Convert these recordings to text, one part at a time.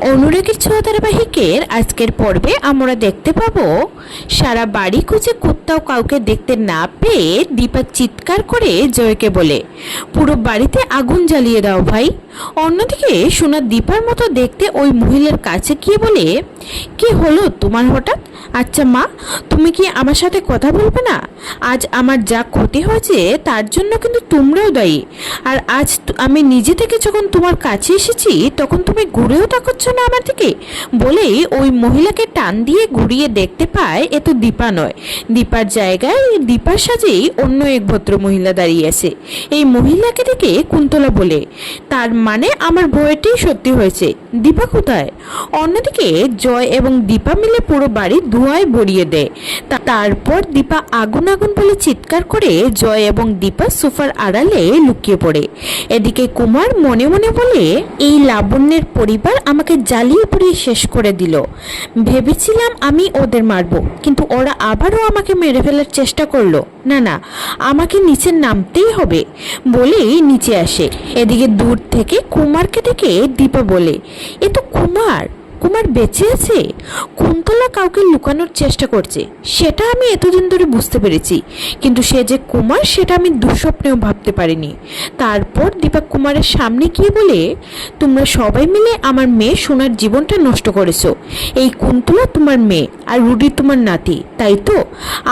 অনুরাগের ছোঁয়া ধারাবাহিকের আজকের পর্বে আমরা দেখতে পাবো সারা বাড়ি খুঁজে কোথাও কাউকে দেখতে না পেয়ে দীপা চিৎকার করে জয়কে বলে, পুরো বাড়িতে আগুন জ্বালিয়ে দাও ভাই। অন্যদিকে সোনা দীপার মতো দেখতে ওই মহিলার কাছে গিয়ে বলে, কি হলো তোমার হঠাৎ? আচ্ছা মা, তুমি কি আমার সাথে কথা বলবে না? আজ আমার যা ক্ষতি হয়েছে তার জন্য কিন্তু তোমরাও দায়ী। আর আজ আমি নিজে থেকে যখন তোমার কাছে এসেছি তখন তুমি ঘুরেও তাকাচ্ছ না আমার দিকে। বলেই ওই মহিলাকে টান দিয়ে ঘুরিয়ে দেখতে পায় এ তো দীপা নয়, দীপার জায়গায় দীপার সাজেই অন্য এক ভদ্র মহিলা দাঁড়িয়ে আছে। এই মহিলাকে দেখে কুন্তলা বলে, তার মানে আমার ভয়টাই সত্যি হয়েছে। দীপা কোথায়? অন্যদিকে জয় এবং দীপা মিলে পুরো বাড়ি ধোঁয়ায় ভরিয়ে দেয়। তারপর দীপা আগুন আগুন বলে চিৎকার করে জয় এবং দীপা সোফার আড়ালে লুকিয়ে পড়ে। এদিকে কুমার মনে মনে বলে, এই লাবণ্যের পরিবার আমাকে জ্বালিয়ে পুড়িয়ে শেষ করে দিল। ভেবেছিলাম আমি ওদের মারবো, কিন্তু ওরা আবারও আমাকে মেরে ফেলার চেষ্টা করলো। না না, আমাকে নিচে নামতেই হবে। বলেই নিচে আসে। এদিকে দূর থেকে কুমারকে দেখে দীপা বলে, এ তো কুমার। কুমার বেঁচে আছে। কুন্তলা কাউকে লুকানোর চেষ্টা করছে, সেটা আমি এতদিন ধরে বুঝতে পেরেছি, কিন্তু সে যে কুমার সেটা আমি দুঃস্বপ্নেও ভাবতে পারিনি। তারপর দীপক কুমারের সামনে গিয়ে বলে, তোমরা সবাই মিলে আমার মেয়ে সোনার জীবনটা নষ্ট করেছো। এই কুন্তলা তোমার মেয়ে আর রুডি তোমার নাতি, তাই তো?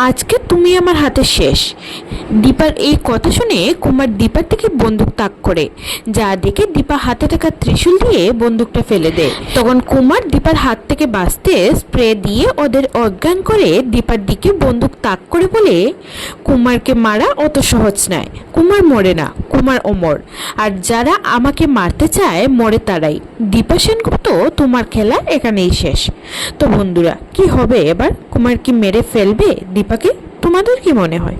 আজকে তুমি আমার হাতে শেষ। দীপার এই কথা শুনে কুমার দীপার দিকে বন্দুক তাক করে, যা দেখে দীপা হাতে থাকা ত্রিশূল দিয়ে বন্দুকটা ফেলে দেয়। তখন কুমার দীপার হাত থেকে বাঁচতে স্প্রে দিয়ে ওদের অজ্ঞান করে দীপার দিকে বন্দুক তাক করে বলে, কুমারকে মারা অত সহজ নয়। কুমার মরে না, কুমার অমর। আর যারা আমাকে মারতে চায় মরে তারাই। দীপা সেনগুপ্ত, তোমার খেলা এখানেই শেষ। তো বন্ধুরা, কি হবে এবার? কুমার কি মেরে ফেলবে দীপাকে? তোমাদের কি মনে হয়?